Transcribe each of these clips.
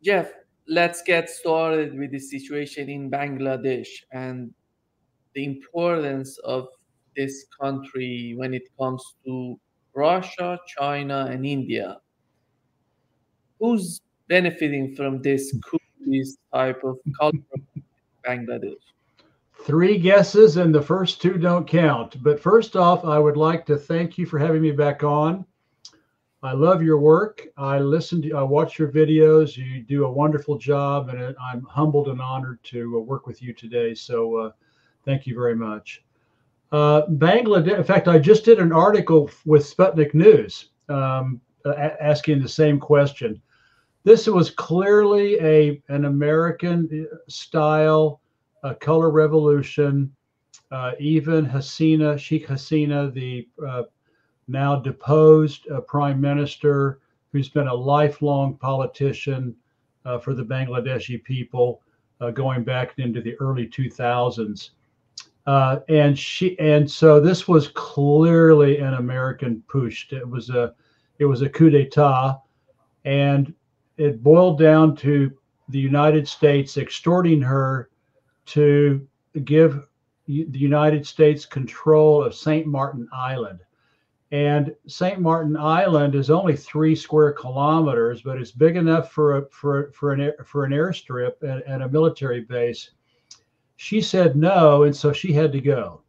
Jeff, let's get started with the situation in Bangladesh and the importance of this country when it comes to Russia, China, and India. Who's benefiting from this coup, this type of culture in Bangladesh? Three guesses, and the first two don't count. But first off, I would like to thank you for having me back on. I love your work. I watch your videos. You do a wonderful job, and I'm humbled and honored to work with you today. So thank you very much. Bangladesh, in fact, I just did an article with Sputnik News asking the same question. This was clearly an American style color revolution. Even Sheikh Hasina, the now deposed prime minister, who's been a lifelong politician for the Bangladeshi people, going back into the early 2000s. And so this was clearly an American push. It was a coup d'état, and it boiled down to the United States extorting her to give the United States control of St. Martin Island. And St. Martin Island is only 3 square kilometers, but it's big enough for an airstrip and a military base. She said no, and so she had to go.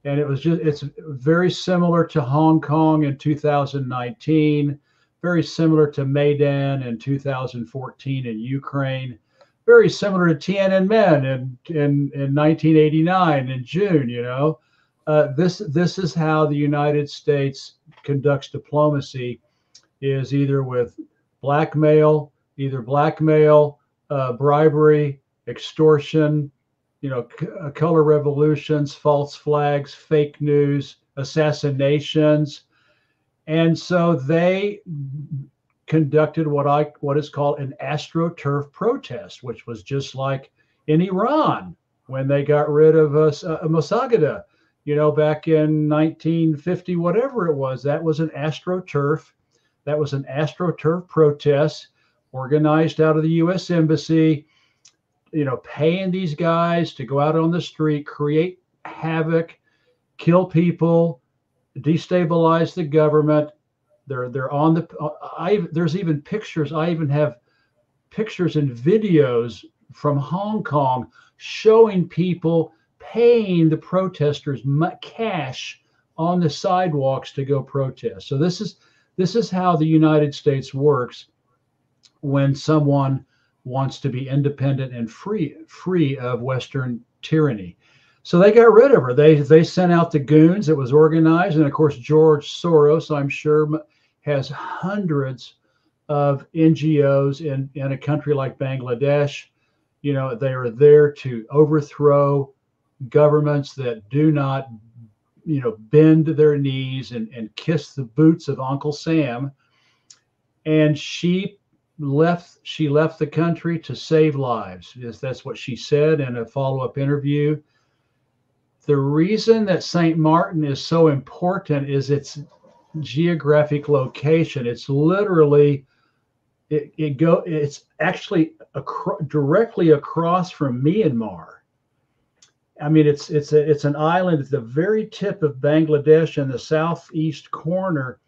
And it's very similar to Hong Kong in 2019, very similar to Maidan in 2014 in Ukraine, very similar to Tiananmen in 1989 in June. This is how the United States conducts diplomacy: is either with blackmail, bribery, extortion, color revolutions, false flags, fake news, assassinations. And so they conducted what is called an astroturf protest, which was just like in Iran when they got rid of Mosaddegh, back in 1950, whatever it was. That was an astroturf. That was an astroturf protest organized out of the U.S. Embassy, paying these guys to go out on the street, create havoc, kill people, destabilize the government. They're on the. There's even pictures. I even have pictures and videos from Hong Kong showing people paying the protesters cash on the sidewalks to go protest. So this is how the United States works when someone wants to be independent and free of Western tyranny. So they got rid of her. They sent out the goons. It was organized, and of course George Soros, I'm sure, has hundreds of NGOs in a country like Bangladesh. They are there to overthrow governments that do not, bend their knees and kiss the boots of Uncle Sam. And she left the country to save lives. That's what she said in a follow-up interview. The reason that St. Martin is so important is its geographic location. It's literally it's actually directly across from Myanmar. I mean, it's an island at the very tip of Bangladesh in the southeast corner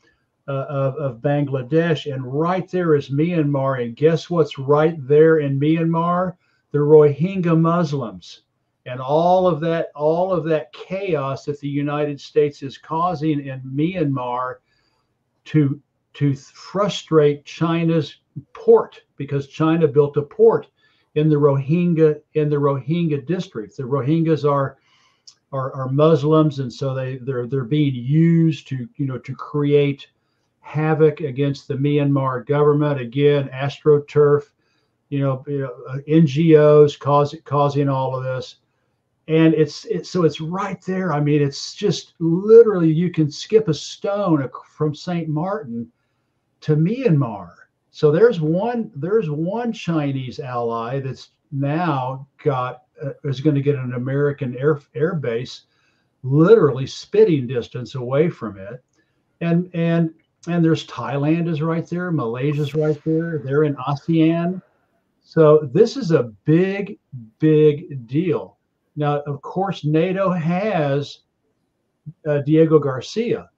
of Bangladesh, and right there is Myanmar. And guess what's right there in Myanmar? The Rohingya Muslims, and all of that chaos that the United States is causing in Myanmar to frustrate China's port, because China built a port in the Rohingya district. The Rohingyas are Muslims, and so they're being used to create havoc against the Myanmar government. Again, AstroTurf, NGOs causing all of this, and it's right there. I mean, it's just literally, you can skip a stone from St. Martin to Myanmar. So there's one Chinese ally that's now is going to get an American air base literally spitting distance away from it, and there's Thailand is right there, Malaysia's right there. They're in ASEAN. So this is a big, big deal. Now, of course, NATO has Diego Garcia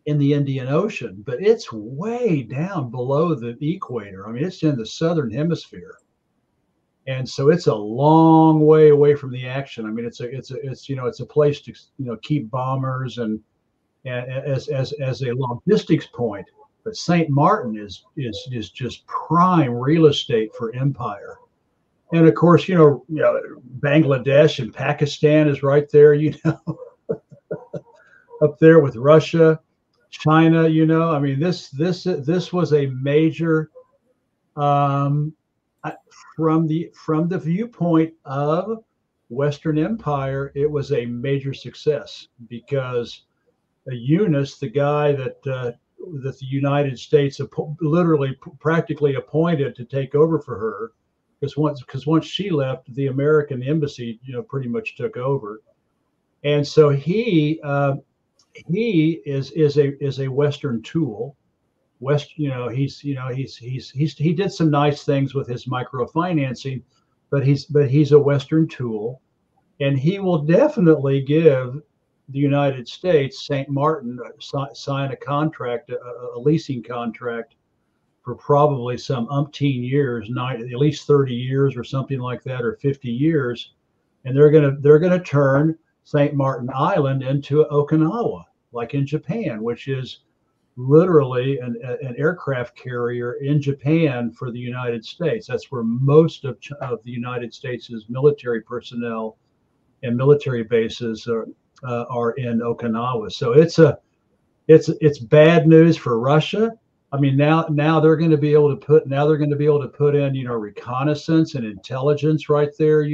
in the Indian Ocean, but it's way down below the equator. I mean, it's in the southern hemisphere, and so it's a long way away from the action. I mean, it's a place to keep bombers and as a logistics point. But Saint Martin is just prime real estate for empire. And of course, Bangladesh and Pakistan is right there, up there with Russia, China. I mean, this was a major um, from the viewpoint of Western Empire. It was a major success because Eunice, the guy that the United States literally practically appointed to take over for her, because once she left, the American embassy pretty much took over, and so he is a Western tool. He did some nice things with his microfinancing, but he's a Western tool, and he will definitely give the United States, St. Martin, sign a contract, a leasing contract for probably some umpteen years, at least 30 years or something like that, or 50 years, and they're gonna turn St. Martin Island into Okinawa, like in Japan, which is literally an aircraft carrier in Japan for the United States. That's where most of the United States' military personnel and military bases are in Okinawa. So it's bad news for Russia. I mean, now they're going to be able to put in reconnaissance and intelligence right there.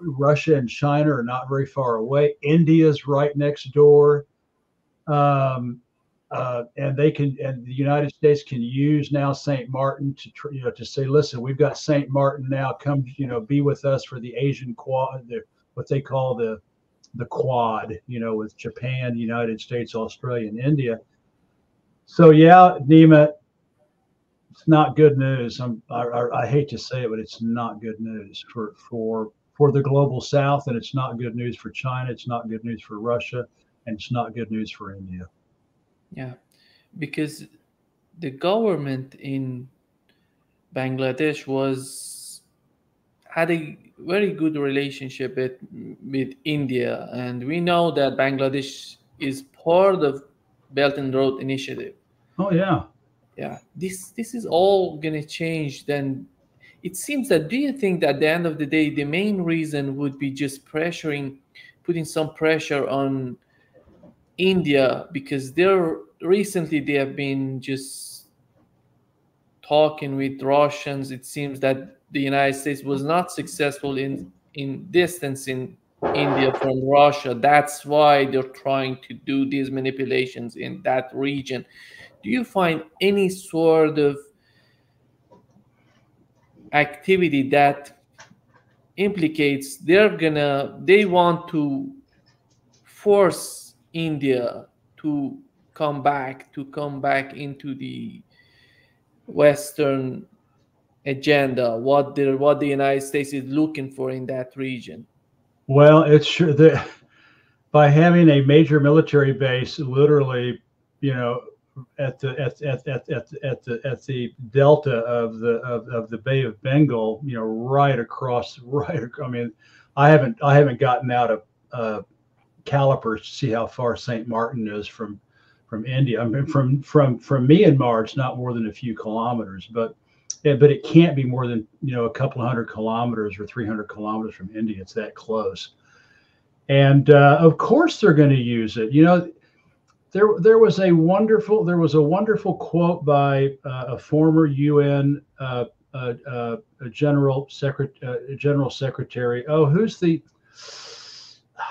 Russia and China are not very far away. India's right next door. And the United States can use now St. Martin to say, listen, we've got St. Martin now. Come, be with us for the Asian Quad, what they call the Quad, with Japan, the United States, Australia, and India. So yeah, Nima, it's not good news. I hate to say it, but it's not good news for the global South, and it's not good news for China. It's not good news for Russia, and it's not good news for India. Yeah, because the government in Bangladesh had a very good relationship with India, and we know that Bangladesh is part of Belt and Road Initiative. Oh yeah. Yeah, this is all gonna change. Then it seems that, do you think that at the end of the day, the main reason would be just putting some pressure on India, because they have been just talking with Russians. It seems that the United States was not successful in distancing India from Russia. That's why they're trying to do these manipulations in that region. Do you find any sort of activity that implicates they want to force India to come back into the Western agenda, what the United States is looking for in that region? Well, it's sure that by having a major military base, literally, you know, at the delta of the Bay of Bengal, right across, right. I mean, I haven't gotten out of calipers to see how far St. Martin is from India. I mean, from Myanmar, it's not more than a few kilometers, but it can't be more than a couple of 100 kilometers or 300 kilometers from India. It's that close, and of course they're going to use it. There was a wonderful quote by a former UN general secretary. Oh, who's the?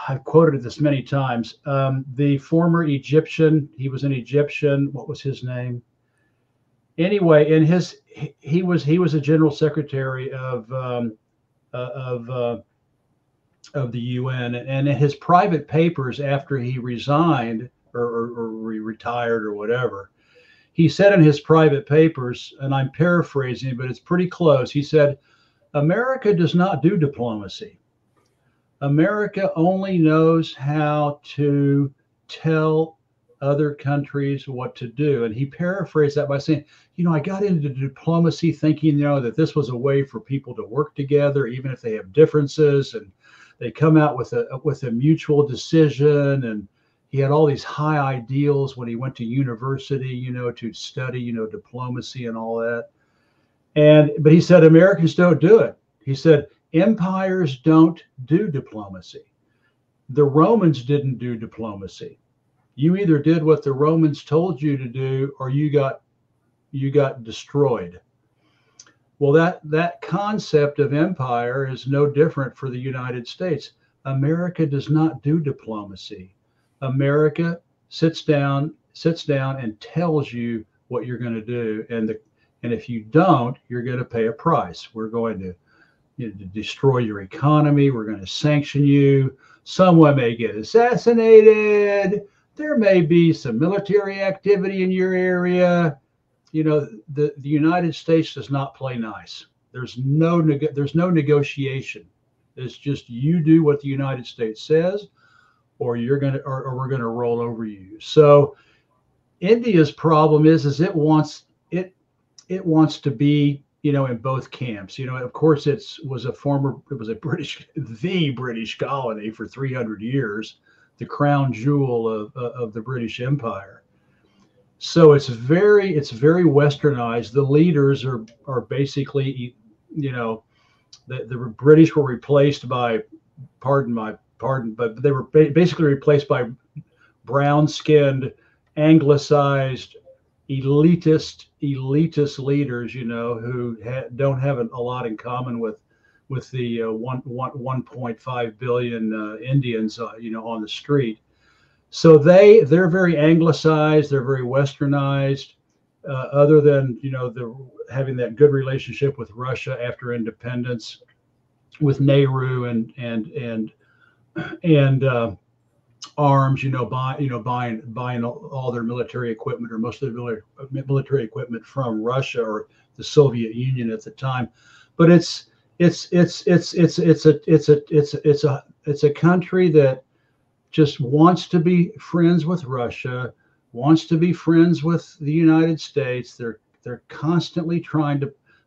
I've quoted it this many times. The former Egyptian. He was an Egyptian. What was his name? Anyway, he was a general secretary of the UN, and in his private papers after he resigned or retired or whatever, he said in his private papers, and I'm paraphrasing, but it's pretty close. He said, America does not do diplomacy. America only knows how to tell other countries what to do. And he paraphrased that by saying, I got into diplomacy thinking, that this was a way for people to work together, even if they have differences, and they come out with a mutual decision. And he had all these high ideals when he went to university, to study, diplomacy and all that. But he said, Americans don't do it. He said, empires don't do diplomacy. The Romans didn't do diplomacy. You either did what the Romans told you to do, or you got destroyed. Well, that concept of empire is no different for the United States. America does not do diplomacy. America sits down and tells you what you're going to do, and if you don't, you're going to pay a price. We're going to destroy your economy. We're going to sanction you. Someone may get assassinated. There may be some military activity in your area. The United States does not play nice. There's no negotiation. It's just you do what the United States says, or we're going to roll over you. So India's problem is it wants to be in both camps. Of course, it was the British colony for 300 years, the crown jewel of the British Empire. So it's very westernized. The leaders are basically, the British were replaced by, but they were basically replaced by brown-skinned, anglicized, elitist leaders, who don't have a lot in common with the 1.5 billion Indians, on the street. So they're very anglicized, they're very westernized. Other than having that good relationship with Russia after independence, with Nehru and arms, buying all their military equipment, or most of their military equipment, from Russia or the Soviet Union at the time. But it's a country that just wants to be friends with Russia, wants to be friends with the United States. They're constantly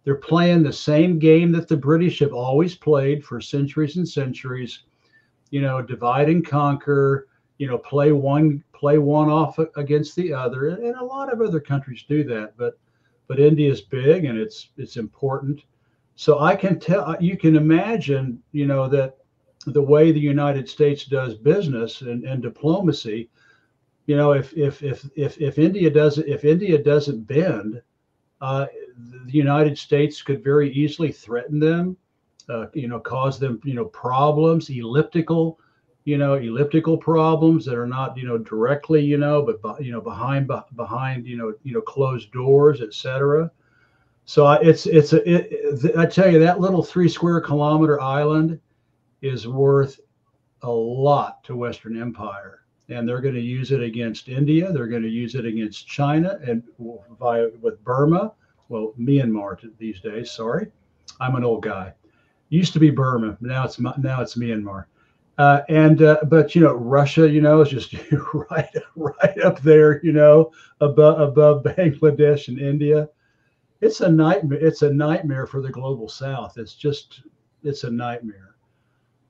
they're playing the same game that the British have always played for centuries and centuries. Divide and conquer, play one off against the other. And a lot of other countries do that, but India is big and it's important. So you can imagine, that the way the United States does business and diplomacy, if India doesn't bend, the United States could very easily threaten them, cause them, problems, elliptical problems that are not, directly, but behind, closed doors, etc. So I tell you, that little 3 square kilometer island is worth a lot to Western Empire, and they're going to use it against India. They're going to use it against China, and with Burma, Myanmar these days. Sorry, I'm an old guy. Used to be Burma, now it's Myanmar. But Russia, is just right up there, above Bangladesh and India. It's a nightmare. It's a nightmare for the global South. It's a nightmare.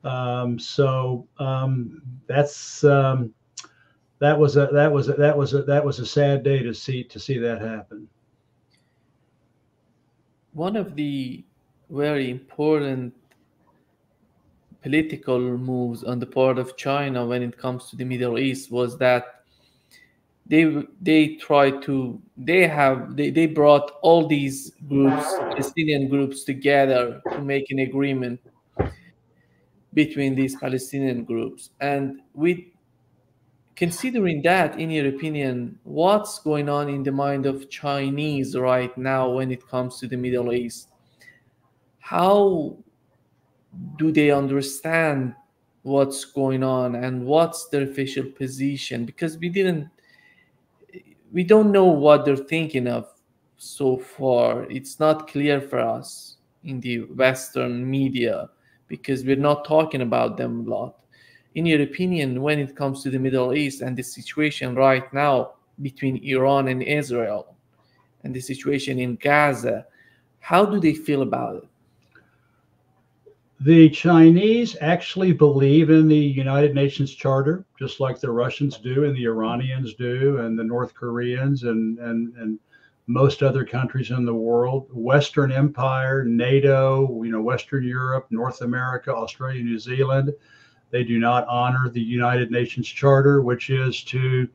That was a sad day to see that happen. One of the very important political moves on the part of China when it comes to the Middle East was that they brought all these groups, Palestinian groups, together to make an agreement between these Palestinian groups. And considering that, in your opinion, what's going on in the mind of Chinese right now when it comes to the Middle East? How do they understand what's going on and what's their official position? Because we don't know what they're thinking of so far. It's not clear for us in the Western media because we're not talking about them a lot. In your opinion, when it comes to the Middle East and the situation right now between Iran and Israel and the situation in Gaza, how do they feel about it? The Chinese actually believe in the United Nations Charter, just like the Russians do, and the Iranians do, and the North Koreans, and most other countries in the world. Western Empire, NATO, Western Europe, North America, Australia, New Zealand, they do not honor the United Nations Charter, which is to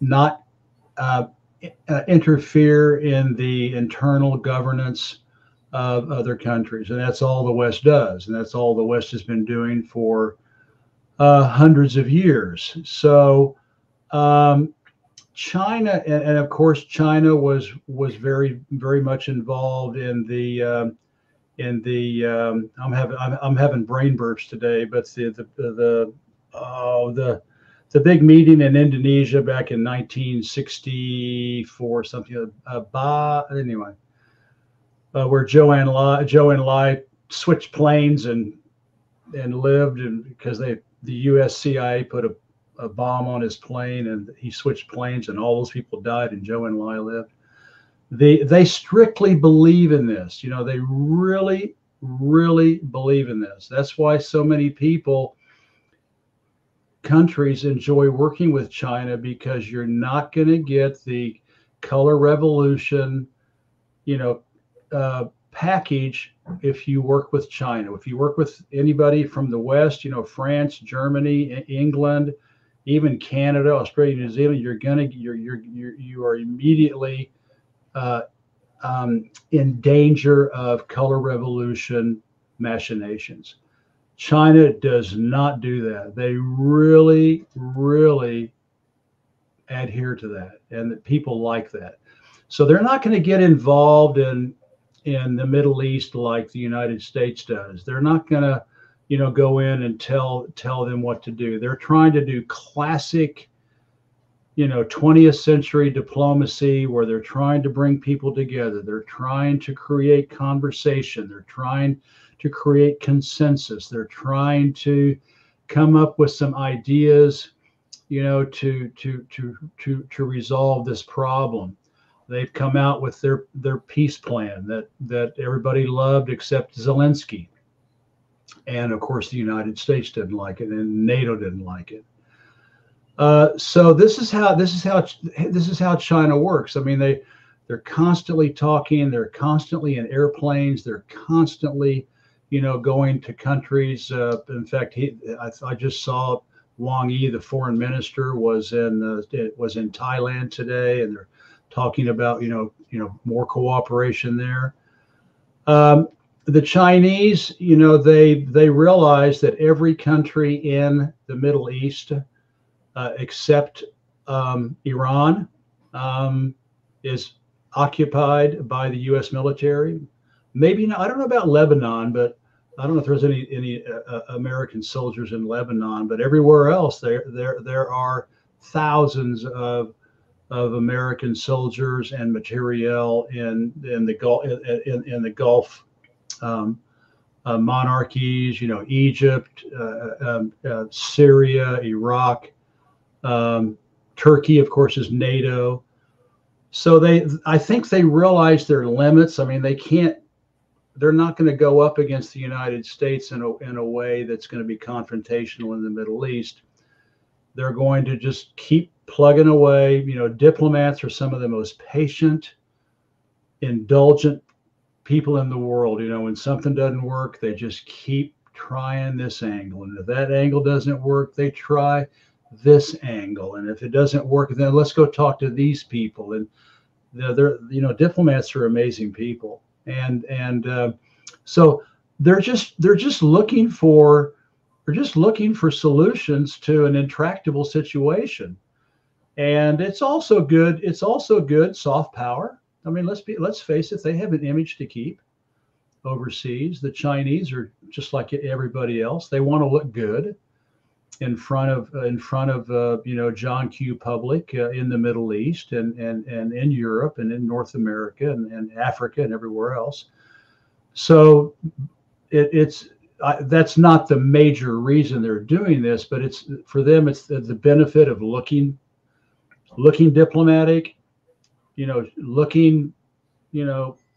not interfere in the internal governance of other countries. And that's all the West does. And that's all the West has been doing for hundreds of years. So China, and of course, China was very, very much involved in the I'm having brain burps today, but the big meeting in Indonesia back in 1964, something anyway, where Joe and Lai switched planes and lived, and because the U.S. CIA put a bomb on his plane and he switched planes and all those people died and Joe and Lai lived. They strictly believe in this. They really, really believe in this. That's why so many countries enjoy working with China, because you're not going to get the color revolution, package if you work with China. If you work with anybody from the West, France, Germany, England, even Canada, Australia, New Zealand, you are immediately in danger of color revolution machinations. China does not do that. They really, really adhere to that, and that people like that. So they're not going to get involved in the Middle East like the United States does. They're not going to, go in and tell them what to do. They're trying to do classic, 20th century diplomacy, where they're trying to bring people together. They're trying to create conversation. They're trying to create consensus. They're trying to come up with some ideas, to resolve this problem. They've come out with their peace plan that everybody loved except Zelensky, and of course the United States didn't like it, and NATO didn't like it. So this is how China works. I mean, they're constantly talking. They're constantly in airplanes. They're constantly, going to countries. In fact, I just saw Wang Yi, the foreign minister, was in Thailand today, and they're talking about more cooperation there. The Chinese, they realize that every country in the Middle East, except Iran, is occupied by the U.S. military. Maybe not. I don't know about Lebanon, but I don't know if there's any American soldiers in Lebanon. But everywhere else, there are thousands of American soldiers and materiel in the Gulf monarchies. Egypt, Syria, Iraq. Turkey, of course, is NATO. So I think they realize their limits. I mean, they're not going to go up against the United States in a way that's going to be confrontational in the Middle East. They're going to just keep plugging away. Diplomats are some of the most patient, indulgent people in the world. When something doesn't work, they just keep trying this angle. And if that angle doesn't work, they try this angle. And if it doesn't work, then let's go talk to these people. And diplomats are amazing people. And so they're just looking for solutions to an intractable situation. And it's also good soft power. I mean, let's face it, they have an image to keep overseas. The Chinese are just like everybody else. They want to look good. John Q. Public in the Middle East and in Europe and in North America and Africa and everywhere else. So it's that's not the major reason they're doing this, but it's for them. It's the benefit of looking diplomatic, looking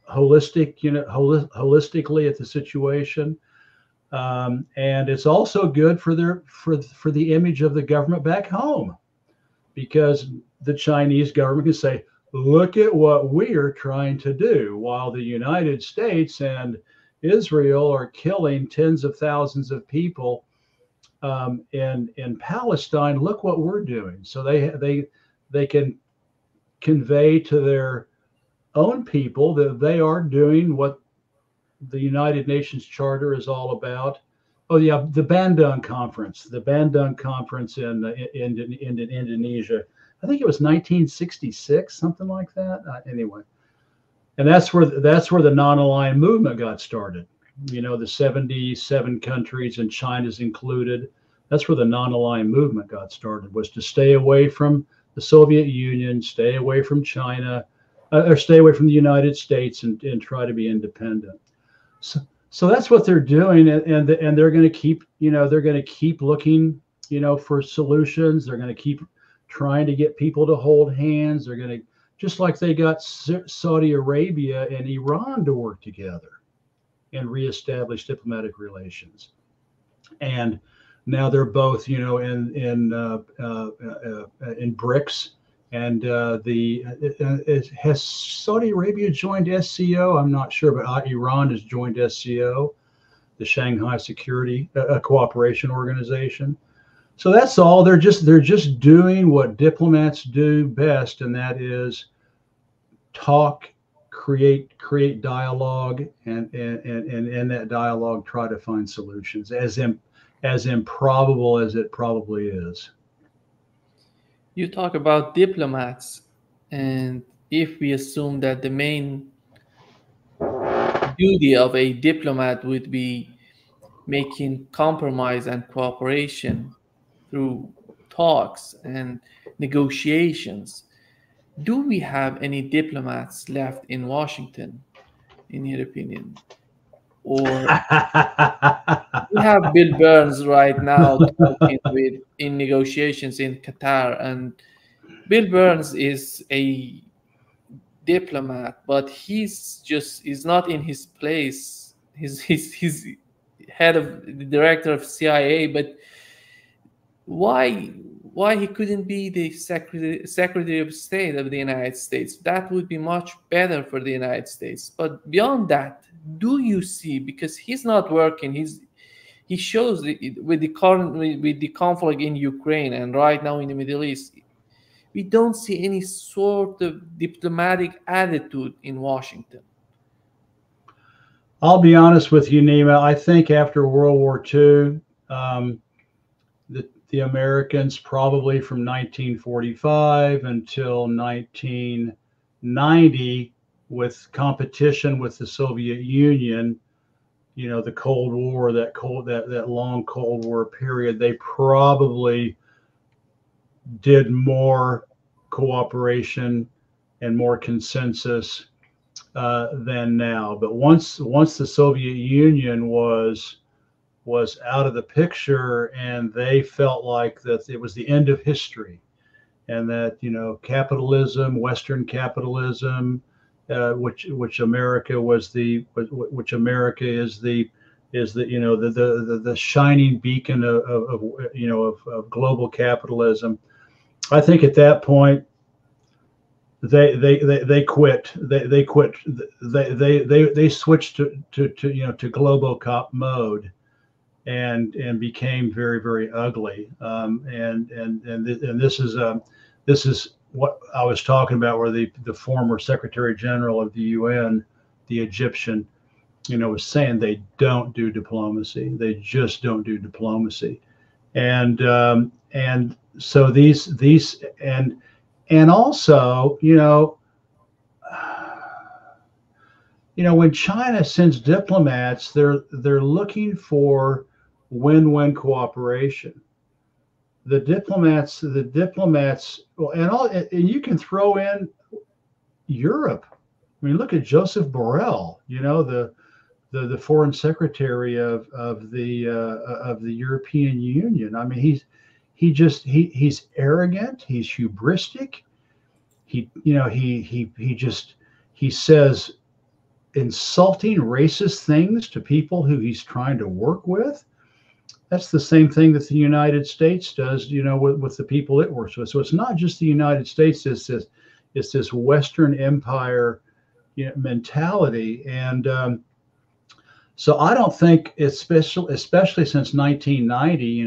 holistically at the situation. And it's also good for the image of the government back home, because the Chinese government can say, look at what we are trying to do, while the United States and Israel are killing tens of thousands of people in Palestine. Look what we're doing. So they can convey to their own people that they are doing what the United Nations Charter is all about. Oh yeah, the Bandung Conference in Indonesia. I think it was 1966, something like that. Anyway, and that's where the non-aligned movement got started. The 77 countries and China's included. That's where the non-aligned movement got started, was to stay away from the Soviet Union, stay away from China, or stay away from the United States, and try to be independent. So that's what they're doing, and they're going to keep looking for solutions. They're going to keep trying to get people to hold hands. They're going to, just like they got Saudi Arabia and Iran to work together and reestablish diplomatic relations. And now they're both in BRICS. And has Saudi Arabia joined SCO? I'm not sure, but Iran has joined SCO, the Shanghai Security Cooperation Organization. So that's all. They're just doing what diplomats do best, and that is talk, create dialogue, and in that dialogue try to find solutions, as improbable as it probably is. You talk about diplomats, and if we assume that the main duty of a diplomat would be making compromise and cooperation through talks and negotiations, do we have any diplomats left in Washington, in your opinion? Or we have Bill Burns right now talking in negotiations in Qatar, and Bill Burns is a diplomat, but he's not in his place. He's head of the director of CIA, but why he couldn't be the secretary of state of the United States? That would be much better for the United States. But beyond that, do you see, because he's not working, he shows with the conflict in Ukraine and right now in the Middle East, we don't see any sort of diplomatic attitude in Washington. I'll be honest with you, Nima. I think after World War II, the Americans, probably from 1945 until 1990, with competition with the Soviet Union, the Cold War, that long Cold War period, they probably did more cooperation and more consensus than now. But once the Soviet Union was out of the picture, and they felt like that it was the end of history, and that capitalism, Western capitalism, which America is the shining beacon of global capitalism. I think at that point they quit. They quit. They switched to Globocop mode, and became very, very ugly. And this is what I was talking about, where the former Secretary General of the UN, the Egyptian, was saying they don't do diplomacy. They just don't do diplomacy. And so these and also, when China sends diplomats, they're looking for win-win cooperation. the diplomats, well, and you can throw in Europe. I mean, look at Joseph Borrell, the foreign secretary of the European Union. I mean, he's arrogant, he's hubristic. He says insulting, racist things to people who he's trying to work with. That's the same thing that the United States does, with the people it works with. So it's not just the United States. It's this Western Empire, mentality. And so I don't think, especially since 1990,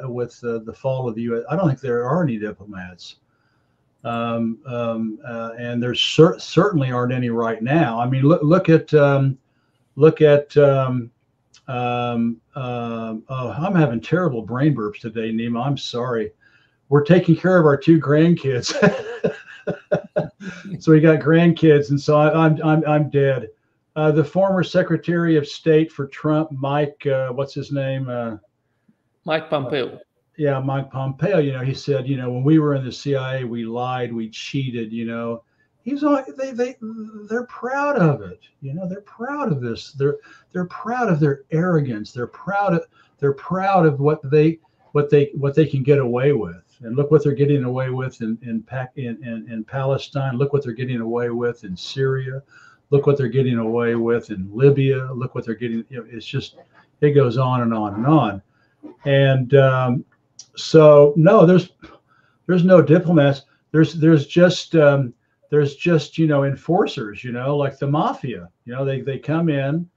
with the fall of the U.S., I don't think there are any diplomats. And there certainly aren't any right now. I mean, look at oh, I'm having terrible brain burps today, Nima. I'm sorry. We're taking care of our two grandkids. So we got grandkids, and so I'm dead. The former Secretary of State for Trump, Mike, what's his name? Mike Pompeo. Yeah, Mike Pompeo. He said, when we were in the CIA, we lied, we cheated. He's all, they're proud of it. They're proud of this. They're proud of their arrogance. They're proud of what they can get away with. And look what they're getting away with in Palestine. Look what they're getting away with in Syria. Look what they're getting away with in Libya. Look what they're getting. It's just, it goes on and on and on. And so no, there's no diplomats. There's just enforcers, like the mafia. They come in.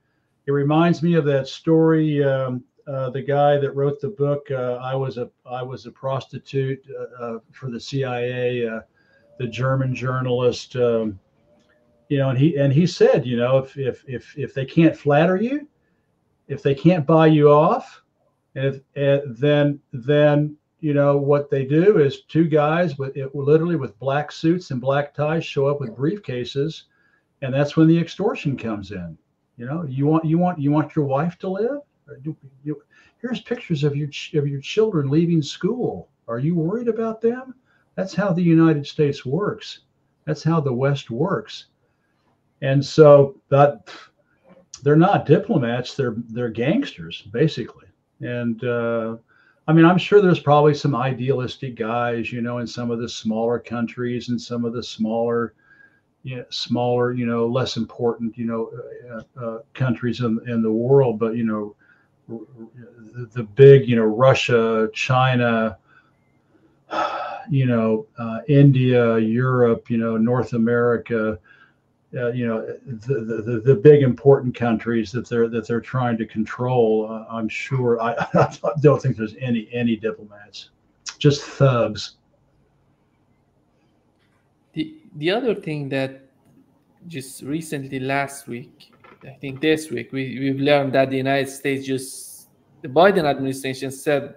It reminds me of that story. The guy that wrote the book, I was a prostitute for the CIA. The German journalist, and he said, if they can't flatter you, if they can't buy you off, and then what they do is two guys literally with black suits and black ties show up with briefcases, and that's when the extortion comes in. You want your wife to live? Here's pictures of your children leaving school. Are you worried about them? That's how the United States works. That's how the West works. And so that they're not diplomats. They're gangsters, basically. And I mean, I'm sure there's probably some idealistic guys, in some of the smaller countries and some of the smaller, less important, countries in the world. But, the big, Russia, China, India, Europe, North America, the big important countries that they're trying to control. I'm sure I don't think there's any diplomats, just thugs. The other thing that just recently, last week, I think this week, we've learned that the United States the Biden administration said,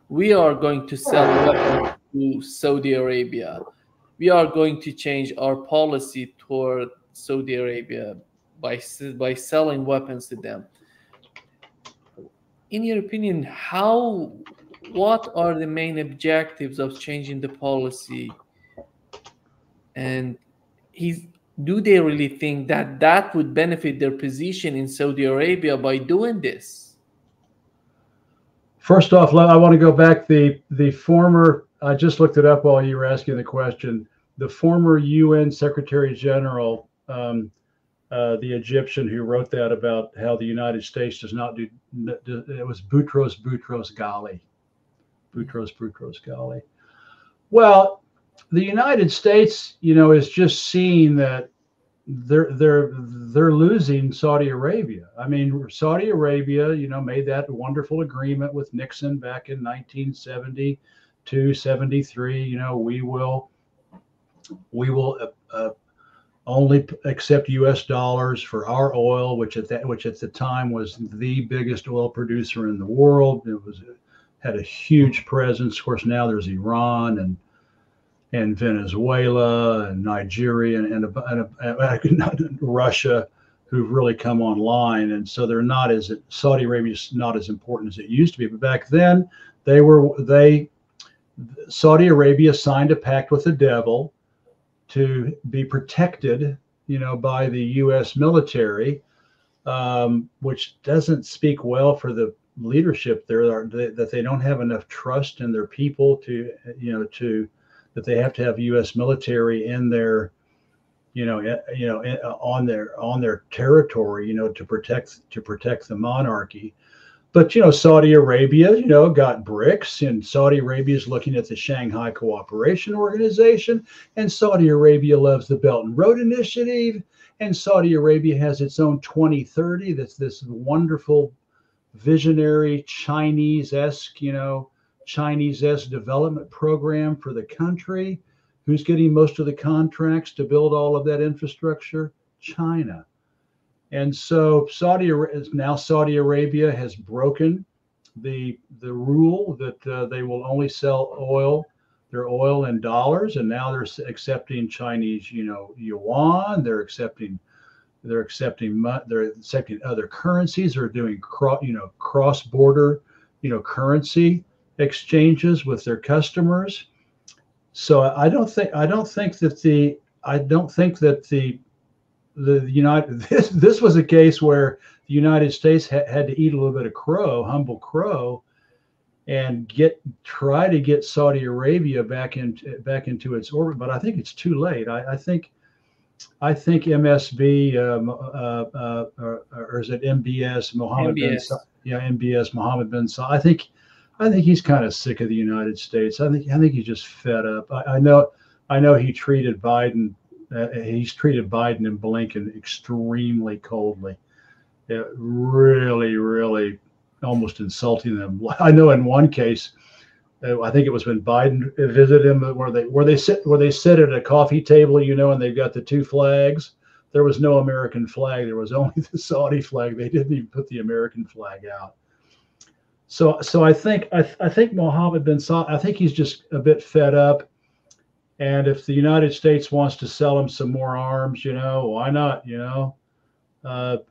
we are going to sell weapons to Saudi Arabia. We are going to change our policy toward Saudi Arabia by selling weapons to them. In your opinion, what are the main objectives of changing the policy? And do they really think that would benefit their position in Saudi Arabia by doing this? First off, I want to go back. The former, I just looked it up while you were asking the question. The former UN Secretary General, the Egyptian who wrote that about how the United States does not do, it was Boutros Ghali. Boutros Ghali. Well, the United States, is just seeing that they're losing Saudi Arabia. I mean, Saudi Arabia, made that wonderful agreement with Nixon back in 1972, 73. We will only accept U.S. dollars for our oil, which at the time was the biggest oil producer in the world. It had a huge presence. Of course, now there's Iran and Venezuela and Nigeria and Russia, who've really come online, and so Saudi Arabia is not as important as it used to be. But back then, they Saudi Arabia signed a pact with the devil to be protected, by the U.S. military, which doesn't speak well for the leadership there. That they don't have enough trust in their people that they have to have U.S. military in their, on their territory, to protect the monarchy. But Saudi Arabia, got BRICS, and Saudi Arabia is looking at the Shanghai Cooperation Organization, and Saudi Arabia loves the Belt and Road Initiative, and Saudi Arabia has its own 2030. That's this wonderful, visionary Chinese-esque development program for the country. Who's getting most of the contracts to build all of that infrastructure? China. And so Saudi Arabia has broken the rule that they will only sell their oil in dollars, and now they're accepting Chinese, yuan. They're accepting other currencies. They're doing cross-border, currency exchanges with their customers. So I don't think that the United this was a case where the United States had to eat a little bit of humble crow, and try to get Saudi Arabia back into its orbit. But I think it's too late. I think MSB or is it MBS Mohammed MBS. MBS Mohammed bin Salman. I think he's kind of sick of the United States. I think he's just fed up. I know he treated Biden. He's treated Biden and Blinken extremely coldly. Really, really almost insulting them. I know in one case, I think it was when Biden visited him, where they sit at a coffee table, and they've got the two flags. There was no American flag. There was only the Saudi flag. They didn't even put the American flag out. So I think Mohammed bin Salman, I think he's just a bit fed up. And if the United States wants to sell him some more arms, why not? But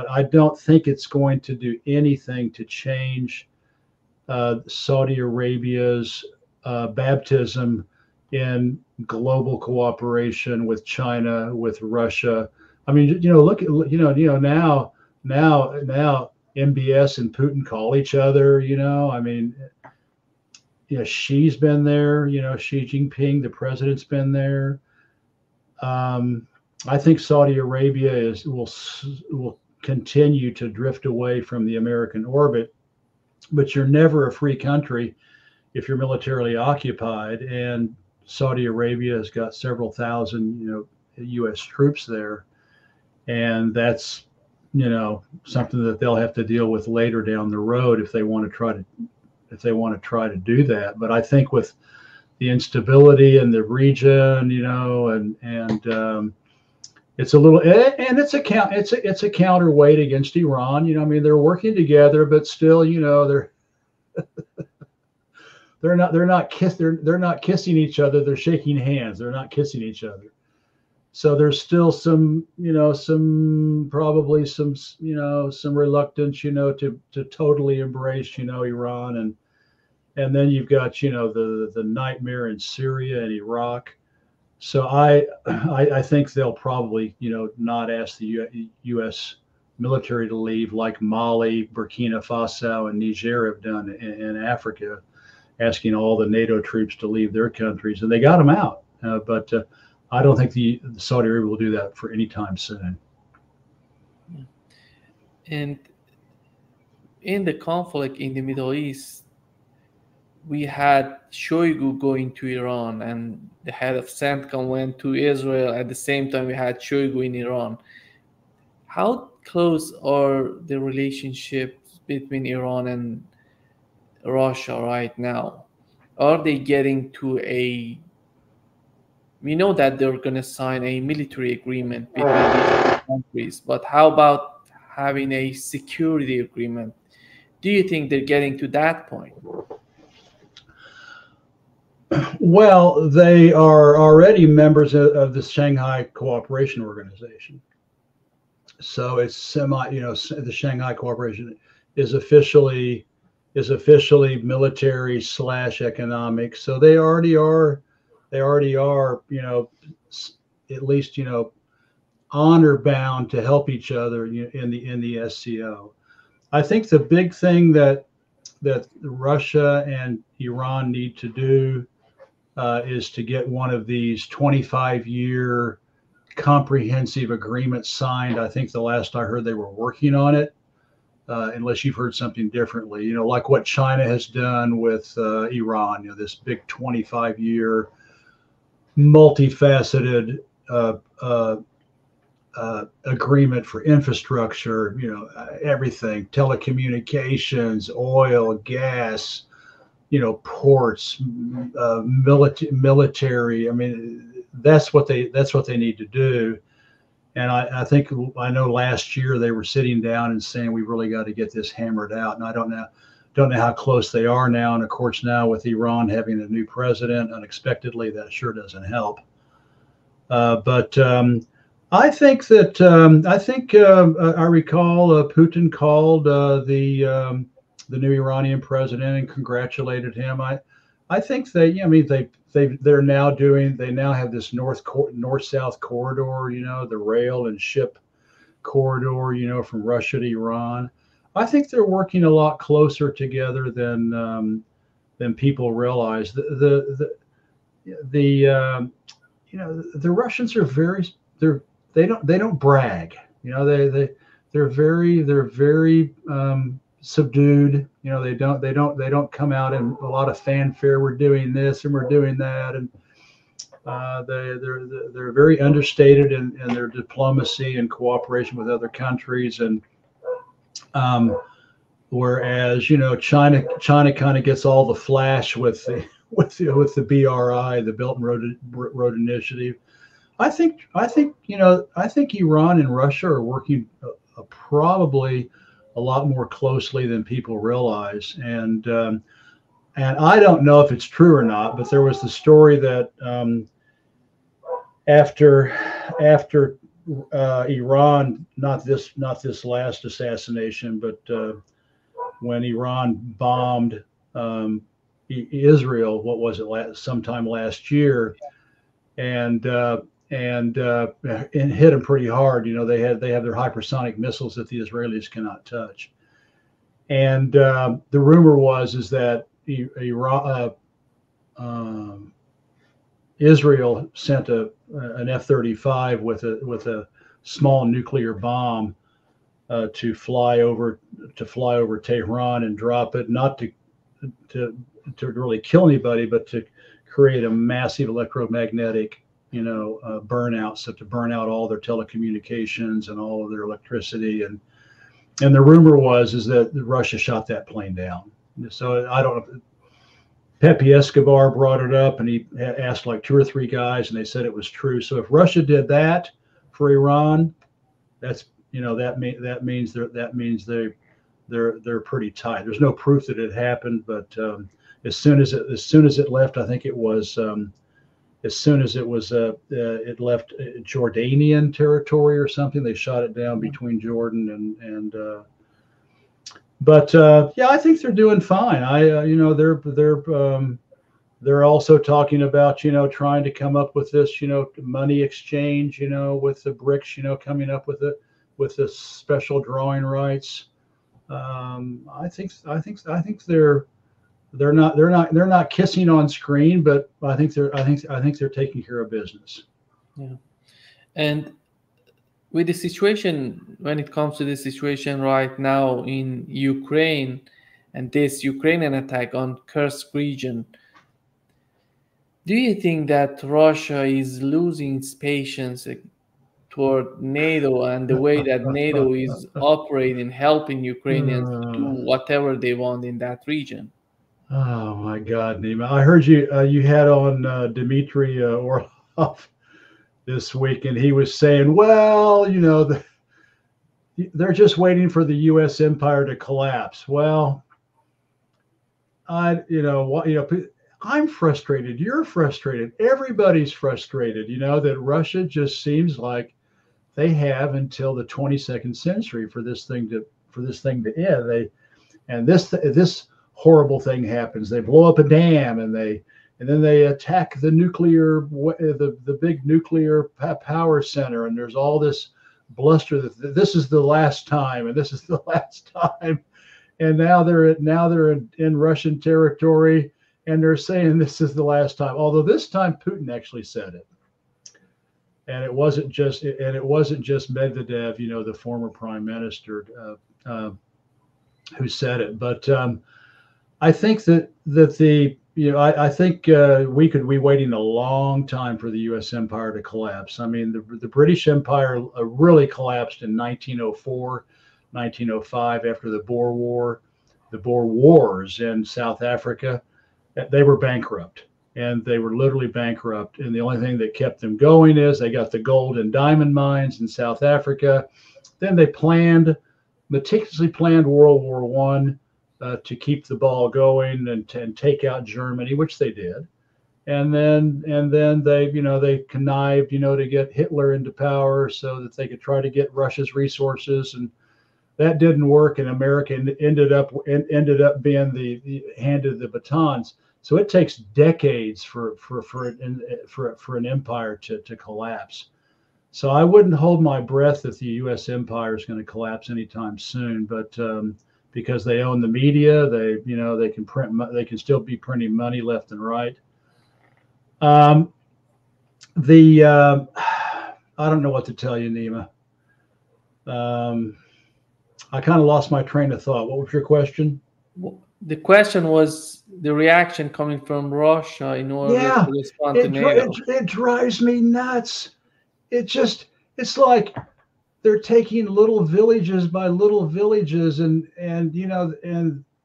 I don't think it's going to do anything to change Saudi Arabia's baptism in global cooperation with China, with Russia. I mean, look at now MBS and Putin call each other. I mean, Xi's been there. Xi Jinping, the president's been there. I think Saudi Arabia will continue to drift away from the American orbit, but you're never a free country if you're militarily occupied. And Saudi Arabia has got several thousand, U.S. troops there, and that's something that they'll have to deal with later down the road if they want to try to do that. But I think with the instability in the region, and it's a little, and it's a counterweight against Iran. I mean, they're working together, but still, they're not kissing each other. They're shaking hands. They're not kissing each other. So there's still some reluctance, to totally embrace, Iran, and then you've got, the nightmare in Syria and Iraq. So I think they'll probably, not ask the U.S. military to leave, like Mali, Burkina Faso, and Niger have done in Africa, asking all the NATO troops to leave their countries, and they got them out. But I don't think the Saudi Arabia will do that for any time soon. And in the conflict in the Middle East, we had Shoigu going to Iran, and the head of CENTCOM went to Israel. At the same time, we had Shoigu in Iran. How close are the relationships between Iran and Russia right now? Are they getting to we know that they're going to sign a military agreement between these countries, but how about having a security agreement? Do you think they're getting to that point? Well, they are already members of the Shanghai Cooperation Organization. So it's the Shanghai Cooperation is officially is officially military / economic. So they already are, at least, honor bound to help each other in the SCO. I think the big thing that Russia and Iran need to do is to get one of these 25-year comprehensive agreements signed. I think the last I heard they were working on it, unless you've heard something differently. Like what China has done with Iran. This big 25-year, multifaceted agreement for infrastructure. Everything: telecommunications, oil, gas, ports, military. I mean, that's what they need to do. And I know last year they were sitting down and saying we really got to get this hammered out. And I don't know how close they are now. And of course, now with Iran having a new president unexpectedly, that sure doesn't help. But I think that I recall Putin called the new Iranian president and congratulated him. I think they now have this north-south corridor, the rail and ship corridor, from Russia to Iran. I think they're working a lot closer together than people realize. The Russians are they don't brag. They're very subdued. They don't come out in a lot of fanfare. We're doing this and we're doing that, and they're very understated in their diplomacy and cooperation with other countries. And whereas China kind of gets all the flash with the BRI, the Belt and Road Initiative. I think Iran and Russia are working probably a lot more closely than people realize. And I don't know if it's true or not, but there was the story that after Iran, not this last assassination, but when Iran bombed Israel, what was it, sometime last year, and hit them pretty hard. They have their hypersonic missiles that the Israelis cannot touch. And the rumor is that Israel sent an F-35 with a small nuclear bomb to fly over Tehran and drop it, not to really kill anybody, but to create a massive electromagnetic burnout, so to burn out all their telecommunications and all of their electricity. And the rumor is that Russia shot that plane down. So I don't know. Pepe Escobar brought it up, and he asked like 2 or 3 guys, and they said it was true. So if Russia did that for Iran, that means they're pretty tight. There's no proof that it happened, but as soon as it left, I think it was as soon as it left Jordanian territory or something, they shot it down between Jordan and but yeah, I think they're doing fine. They're also talking about trying to come up with this money exchange with the BRICS coming up with the special drawing rights. I think they're not kissing on screen, but I think they're taking care of business. Yeah. And with the situation, when it comes to the situation right now in Ukraine and this Ukrainian attack on Kursk region, do you think that Russia is losing its patience toward NATO and the way that NATO is operating, helping Ukrainians to do whatever they want in that region? Oh my God, Nima! I heard you had on Dmitry Orlov this week, and he was saying, well, they're just waiting for the U.S. empire to collapse. Well, I'm frustrated. You're frustrated. Everybody's frustrated. That Russia just seems like they have until the 22nd century for this thing to end. And this horrible thing happens. They blow up a dam, and then they attack the the big nuclear power center, and there's all this bluster that this is the last time, and this is the last time. And now they're in Russian territory, and they're saying this is the last time. Although this time Putin actually said it, and it wasn't just Medvedev, the former prime minister, who said it. But I think that I think we could be waiting a long time for the U.S. empire to collapse. I mean, the British Empire really collapsed in 1904, 1905 after the Boer War, the Boer Wars in South Africa. They were bankrupt, and they were literally bankrupt. And the only thing that kept them going is they got the gold and diamond mines in South Africa. Then they meticulously planned World War I. To keep the ball going and take out Germany, which they did, and then they connived, to get Hitler into power so that they could try to get Russia's resources, and that didn't work. And America ended up being handed the batons. So it takes decades for an empire to collapse. So I wouldn't hold my breath that the U.S. empire is going to collapse anytime soon, but because they own the media, they can print, they can still be printing money left and right. I don't know what to tell you, Nima. I kind of lost my train of thought. What was your question? The question was the reaction coming from Russia in order to respond to NATO. It drives me nuts. It's like they're taking little villages by little villages, and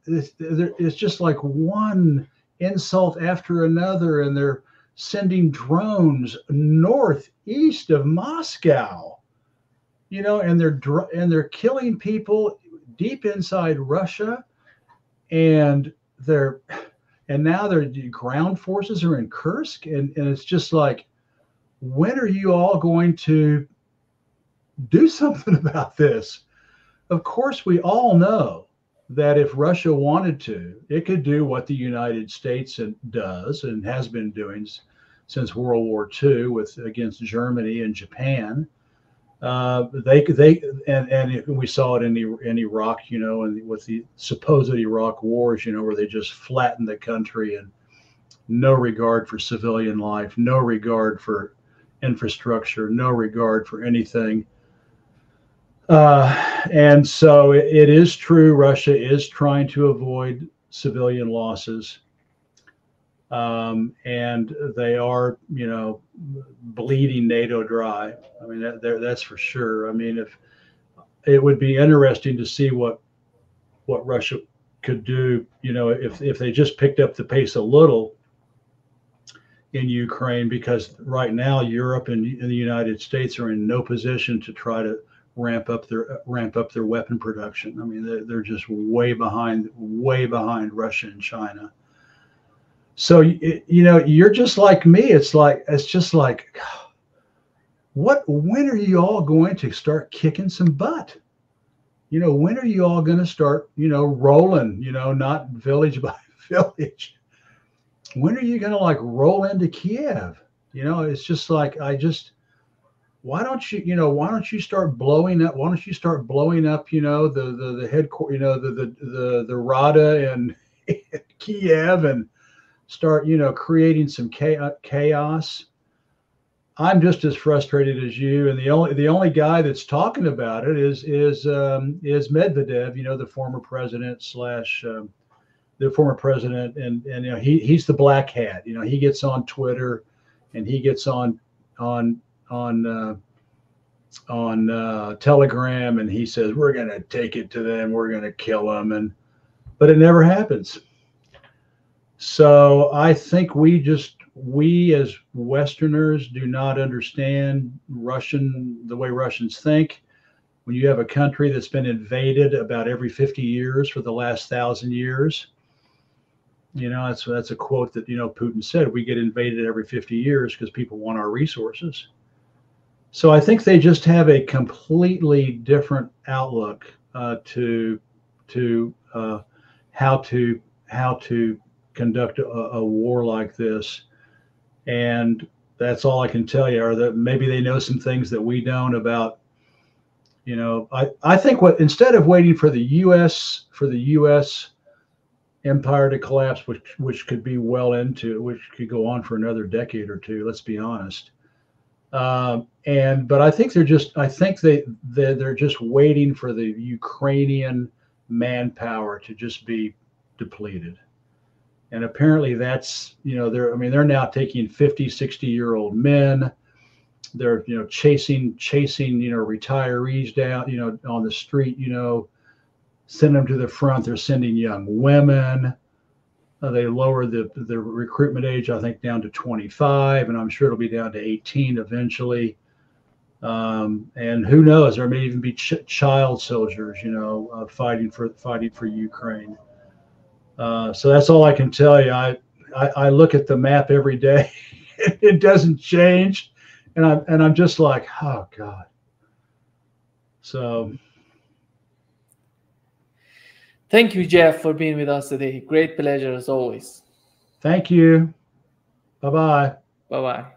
it's just like one insult after another, and they're sending drones northeast of Moscow, and they're killing people deep inside Russia, and now their ground forces are in Kursk, and it's just like, when are you all going to do something about this? Of course, we all know that if Russia wanted to, it could do what the United States does and has been doing since World War II against Germany and Japan. We saw it in Iraq, and with the supposed Iraq wars, where they just flattened the country, and no regard for civilian life, no regard for infrastructure, no regard for anything. And so it is true, Russia is trying to avoid civilian losses. And they are, bleeding NATO dry. I mean, that's for sure. I mean, if it would be interesting to see what Russia could do, if they just picked up the pace a little in Ukraine, because right now Europe and the United States are in no position to try to ramp up their weapon production. I mean, they're just way behind Russia and China. So you're just like me. It's just like, when are you all going to start kicking some butt? When are you all going to start, rolling, not village by village? When are you going to roll into Kiev? It's just like, why don't you start blowing up? Why don't you start blowing up, the headquarters, the Rada and Kiev, and start, creating some chaos? I'm just as frustrated as you. And the only guy that's talking about it is Medvedev, the former president and he's the black hat. He gets on Twitter, and he gets on Telegram, and he says, we're going to take it to them, we're going to kill them, but it never happens. So I think we as Westerners do not understand the way Russians think. When you have a country that's been invaded about every 50 years for the last 1,000 years, that's a quote that, Putin said, we get invaded every 50 years because people want our resources. So I think they just have a completely different outlook to how to how to conduct a war like this. And that's all I can tell you, or that maybe they know some things that we don't about. I think instead of waiting for the U.S. empire to collapse, which could be which could go on for another decade or two. Let's be honest. But I think they're just waiting for the Ukrainian manpower to just be depleted. And apparently that's, they're now taking 50, 60-year-old men. They're, chasing, retirees down, on the street, send them to the front. They're sending young women. They lowered the recruitment age, I think, down to 25, and I'm sure it'll be down to 18 eventually. And who knows? There may even be child soldiers, fighting for Ukraine. So that's all I can tell you. I look at the map every day. It doesn't change, and I'm just like, oh God. So. Thank you, Jeff, for being with us today. Great pleasure as always. Thank you. Bye-bye. Bye-bye.